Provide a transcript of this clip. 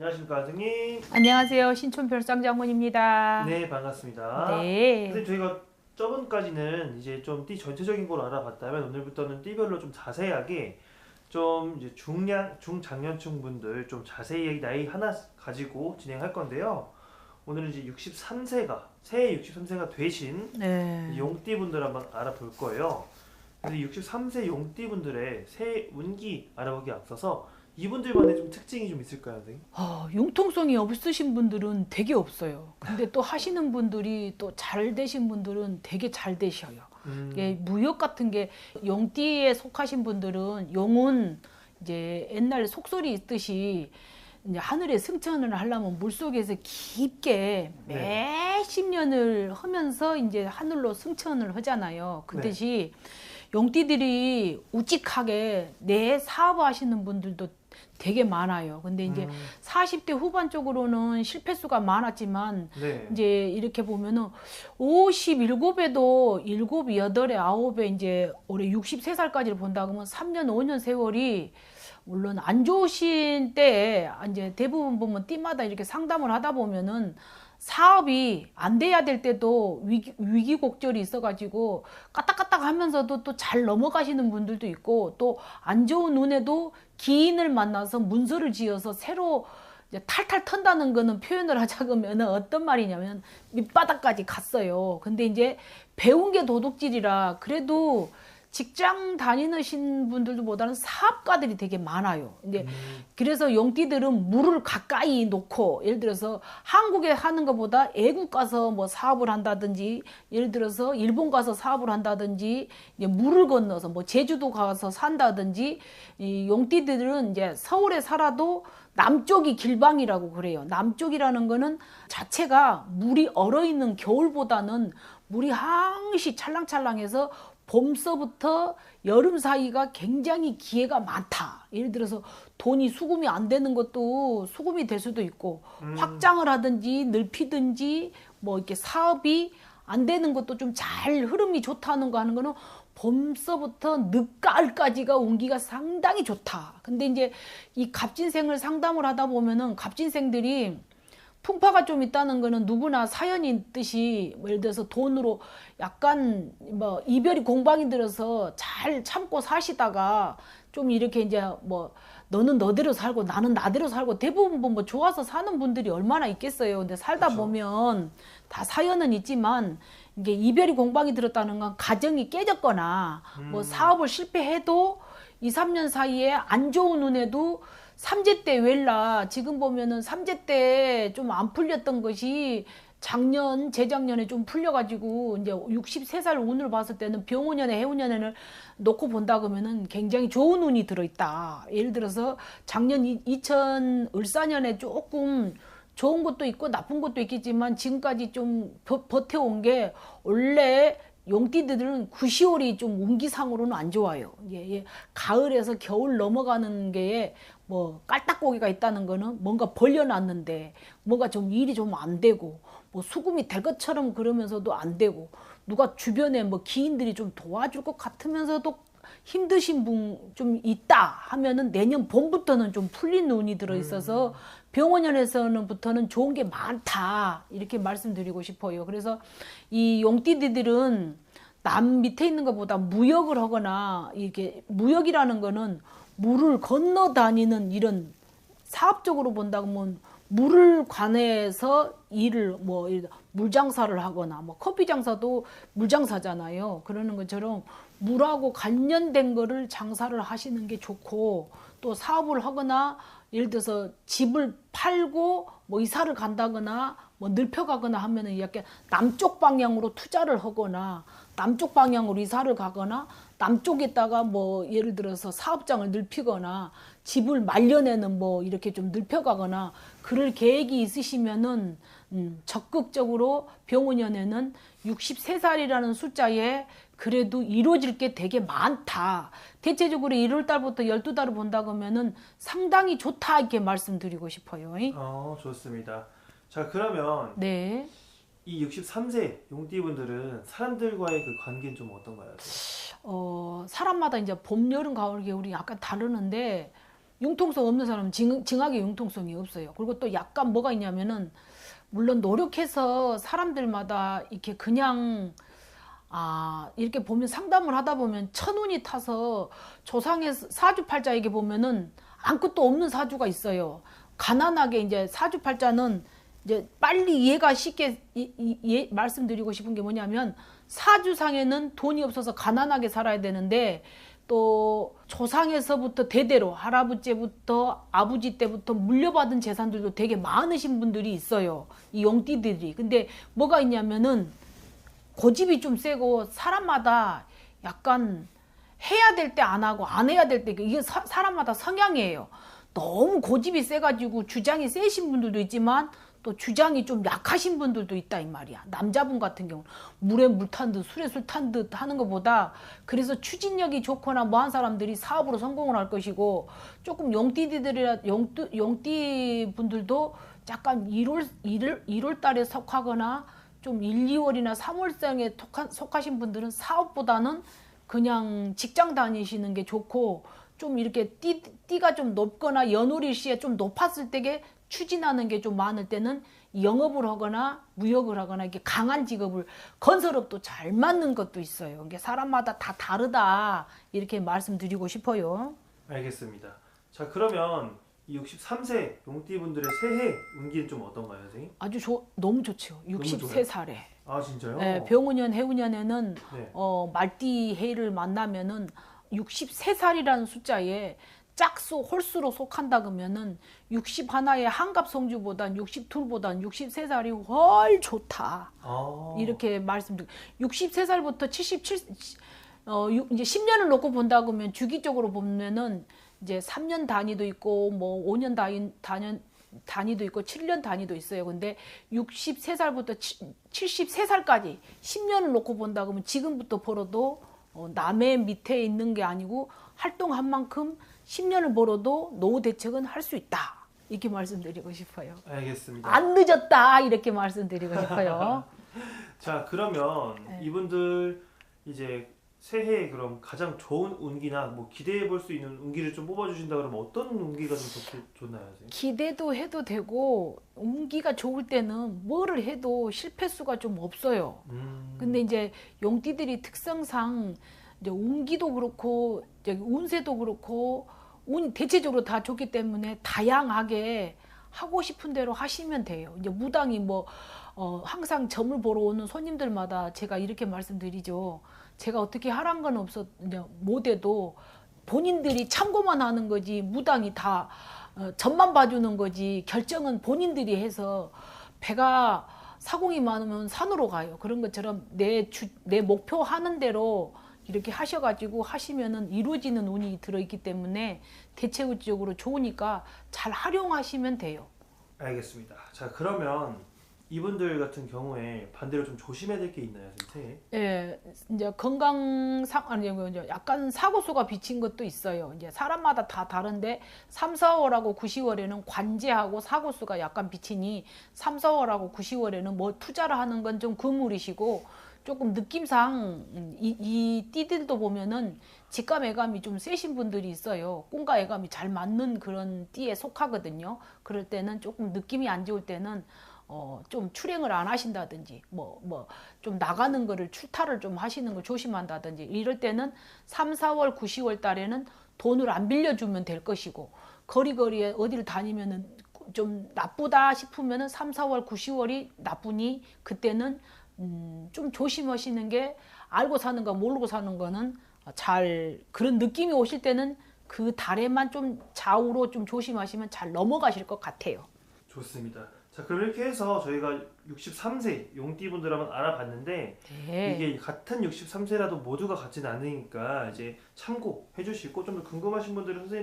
안녕하십니까 선생님. 안녕하세요. 신촌별상 장군입니다. 네, 반갑습니다. 네. 선생님, 저희가 저번까지는 이제 좀 띠 전체적인 걸 알아봤다면 오늘부터는 띠별로 좀 자세하게 좀 이제 중장년층 분들 좀 자세히 나이 하나 가지고 진행할 건데요. 오늘은 이제 63세가 새해 63세가 되신 네. 용띠 분들 한번 알아볼 거예요. 그래서 63세 용띠 분들의 새해 운기 알아보기 앞서서 이분들만의 좀 특징이 좀 있을까요, 선생님? 융통성이 없으신 분들은 되게 없어요. 근데 또 하시는 분들이 또 잘 되신 분들은 되게 잘 되셔요. 이게 무역 같은 게 용띠에 속하신 분들은 용은 이제 옛날 속설이 있듯이 이제 하늘에 승천을 하려면 물속에서 깊게 몇십 년을 하면서 이제 하늘로 승천을 하잖아요. 그 네. 듯이 용띠들이 우직하게 내 사업하시는 분들도 되게 많아요. 근데 이제 40대 후반 쪽으로는 실패수가 많았지만 네. 이제 이렇게 보면은 57에도 7, 8에 9에 이제 올해 63살까지를 본다 그러면 3년, 5년 세월이 물론 안 좋으신 때에 이제 대부분 보면 띠마다 이렇게 상담을 하다 보면은 사업이 안 돼야 될 때도 위기곡절이 있어가지고 까딱까딱 하면서도 또 잘 넘어가시는 분들도 있고 또 안 좋은 운에도 기인을 만나서 문서를 지어서 새로 이제 탈탈 턴다는 거는 표현을 하자면 어떤 말이냐면 밑바닥까지 갔어요. 근데 이제 배운 게 도둑질이라 그래도 직장 다니신 분들보다는 사업가들이 되게 많아요. 이제 그래서 용띠들은 물을 가까이 놓고 예를 들어서 한국에 하는 것보다 외국 가서 뭐 사업을 한다든지 예를 들어서 일본 가서 사업을 한다든지 이제 물을 건너서 뭐 제주도 가서 산다든지 이 용띠들은 이제 서울에 살아도 남쪽이 길방이라고 그래요. 남쪽이라는 거는 자체가 물이 얼어있는 겨울보다는 물이 항시 찰랑찰랑해서 봄서부터 여름 사이가 굉장히 기회가 많다. 예를 들어서 돈이 수금이 안 되는 것도 수금이 될 수도 있고 확장을 하든지 넓히든지 뭐 이렇게 사업이 안 되는 것도 좀 잘 흐름이 좋다는 거 하는 거는 봄서부터 늦가을까지가 운기가 상당히 좋다. 근데 이제 이 갑진생을 상담을 하다 보면은 갑진생들이 풍파가 좀 있다는 거는 누구나 사연이 있듯이 예를 들어서 돈으로 약간 뭐 이별이 공방이 들어서 잘 참고 사시다가 좀 이렇게 이제 뭐 너는 너대로 살고 나는 나대로 살고 대부분 뭐 좋아서 사는 분들이 얼마나 있겠어요. 근데 살다 그렇죠. 보면 다 사연은 있지만 이게 이별이 공방이 들었다는 건 가정이 깨졌거나 뭐 사업을 실패해도 2, 3년 사이에 안 좋은 운에도 삼재 때 웰라 지금 보면은 삼재 때 좀 안 풀렸던 것이 작년 재작년에 좀 풀려가지고 이제 63살 운을 봤을 때는 병운년에 해운년에는 놓고 본다 그러면은 굉장히 좋은 운이 들어있다. 예를 들어서 작년 2014년에 조금 좋은 것도 있고 나쁜 것도 있겠지만 지금까지 좀 버텨온 게 원래 용띠들은 9, 10월이 좀 운기상으로는 안 좋아요. 예. 가을에서 겨울 넘어가는 게 뭐 깔딱고기가 있다는 거는 뭔가 벌려놨는데 뭔가 좀 일이 좀 안 되고 뭐 수금이 될 것처럼 그러면서도 안 되고 누가 주변에 뭐 기인들이 좀 도와줄 것 같으면서도 힘드신 분 좀 있다 하면은 내년 봄부터는 좀 풀린 운이 들어있어서 병원연에서는부터는 좋은 게 많다 이렇게 말씀드리고 싶어요. 그래서 이 용띠들은 남 밑에 있는 것보다 무역을 하거나 이게 무역이라는 거는 물을 건너 다니는 이런 사업적으로 본다고 하면 물을 관해서 일을 뭐 물장사를 하거나 뭐 커피 장사도 물장사잖아요. 그러는 것처럼 물하고 관련된 거를 장사를 하시는 게 좋고 또 사업을 하거나 예를 들어서 집을 팔고 뭐 이사를 간다거나 뭐 넓혀가거나 하면은 이렇게 남쪽 방향으로 투자를 하거나 남쪽 방향으로 이사를 가거나 남쪽에다가 뭐 예를 들어서 사업장을 넓히거나 집을 말년에는 뭐 이렇게 좀 넓혀가거나 그럴 계획이 있으시면은 적극적으로 병원연에는 63살이라는 숫자에 그래도 이루어질 게 되게 많다. 대체적으로 1월달부터 12달을 본다 그러면은 상당히 좋다 이렇게 말씀드리고 싶어요. 좋습니다. 자, 그러면 네. 이 63세 용띠분들은 사람들과의 그 관계는 좀 어떤가요? 사람마다 이제 봄, 여름, 가을, 겨울이 약간 다르는데 융통성 없는 사람은 징악의 융통성이 없어요. 그리고 또 약간 뭐가 있냐면은 물론 노력해서 사람들마다 이렇게 그냥 이렇게 보면 상담을 하다 보면 천운이 타서 조상의 사주팔자에게 보면은 아무것도 없는 사주가 있어요. 가난하게 이제 사주팔자는 이제 빨리 이해가 쉽게 말씀드리고 싶은 게 뭐냐면 사주상에는 돈이 없어서 가난하게 살아야 되는데 또 조상에서부터 대대로 할아버지부터 아버지 때부터 물려받은 재산들도 되게 많으신 분들이 있어요. 이 용띠들이. 근데 뭐가 있냐면은 고집이 좀 세고 사람마다 약간 해야 될 때 안 하고 안 해야 될 때 이게 사람마다 성향이에요. 너무 고집이 세가지고 주장이 세신 분들도 있지만 또 주장이 좀 약하신 분들도 있다 이 말이야. 남자분 같은 경우 물에 물 탄 듯 술에 술 탄 듯 하는 것보다 그래서 추진력이 좋거나 뭐 한 사람들이 사업으로 성공을 할 것이고 조금 용띠 분들도 약간 1월 달에 속하거나 좀 1, 2월이나 3월생에 속하신 분들은 사업보다는 그냥 직장 다니시는 게 좋고 좀 이렇게 띠가 좀 높거나 연월일시에 좀 높았을 때게 추진하는 게 좀 많을 때는 영업을 하거나 무역을 하거나 이렇게 강한 직업을 건설업도 잘 맞는 것도 있어요. 이게 사람마다 다 다르다 이렇게 말씀드리고 싶어요. 알겠습니다. 자, 그러면 이 63세 용띠분들의 새해 운기는 좀 어떤가요, 선생님? 아주 너무 좋죠. 너무 63살에. 아, 진짜요? 네, 병운년, 해운년에는 네. 말띠 해를 만나면은 63살이라는 숫자에 짝수, 홀수로 속한다 그러면은 61의 한갑성주보단 62보단 63살이 훨 좋다. 이렇게 말씀드리고 63살부터 77 이제 10년을 놓고 본다 그러면 주기적으로 보면은 이제 3년 단위도 있고 뭐 5년 단위도 있고 7년 단위도 있어요. 근데 63살부터 73살까지 10년을 놓고 본다 그러면 지금부터 벌어도 남의 밑에 있는 게 아니고 활동한 만큼 10년을 벌어도 노후 대책은 할 수 있다. 이렇게 말씀드리고 싶어요. 알겠습니다. 안 늦었다. 이렇게 말씀드리고 싶어요. 자, 그러면 네. 이분들 이제 새해에 그럼 가장 좋은 운기나 뭐 기대해 볼 수 있는 운기를 좀 뽑아주신다 그러면 어떤 운기가 좀 좋나요, 선생님? 기대도 해도 되고 운기가 좋을 때는 뭐를 해도 실패수가 좀 없어요. 근데 이제 용띠들이 특성상 이제 운기도 그렇고 운세도 그렇고 운 대체적으로 다 좋기 때문에 다양하게 하고 싶은 대로 하시면 돼요. 이제 무당이 뭐 항상 점을 보러 오는 손님들마다 제가 이렇게 말씀드리죠. 제가 어떻게 하란 건 없어 못해도 본인들이 참고만 하는 거지 무당이 다 점만 봐주는 거지 결정은 본인들이 해서 배가 사공이 많으면 산으로 가요. 그런 것처럼 내 목표 하는 대로 이렇게 하셔가지고 하시면은 이루어지는 운이 들어있기 때문에 대체적으로 좋으니까 잘 활용하시면 돼요. 알겠습니다. 자, 그러면 이분들 같은 경우에 반대로 좀 조심해야 될 게 있나요, 선생님? 예, 이제 건강상 아니 이제 약간 사고수가 비친 것도 있어요. 이제 사람마다 다 다른데 3, 4월하고 9, 10월에는 관제하고 사고수가 약간 비치니 3, 4월하고 9, 10월에는 뭐 투자를 하는 건 좀 그물이시고 조금 느낌상 이 띠들도 보면은 직감 애감이 좀 세신 분들이 있어요. 꿈과 애감이 잘 맞는 그런 띠에 속하거든요. 그럴 때는 조금 느낌이 안 좋을 때는 좀 출행을 안 하신다든지 좀 나가는 거를 출타를 좀 하시는 걸 조심한다든지 이럴 때는 3, 4월, 9, 10월 달에는 돈을 안 빌려주면 될 것이고 거리거리에 어디를 다니면은 좀 나쁘다 싶으면은 3, 4월, 9, 10월이 나쁘니 그때는 좀 조심하시는 게 알고 사는 거 모르고 사는 거는 잘 그런 느낌이 오실 때는 그 달에만 좀 좌우로 좀 조심하시면 잘 넘어가실 것 같아요. 좋습니다. 자, 그럼 이렇게 해서 저희가 63세 용띠분들 한번 알아봤는데 네. 이게 같은 63세라도 모두가 같지는 않으니까 이제 참고해 주시고 좀 더 궁금하신 분들은 선생님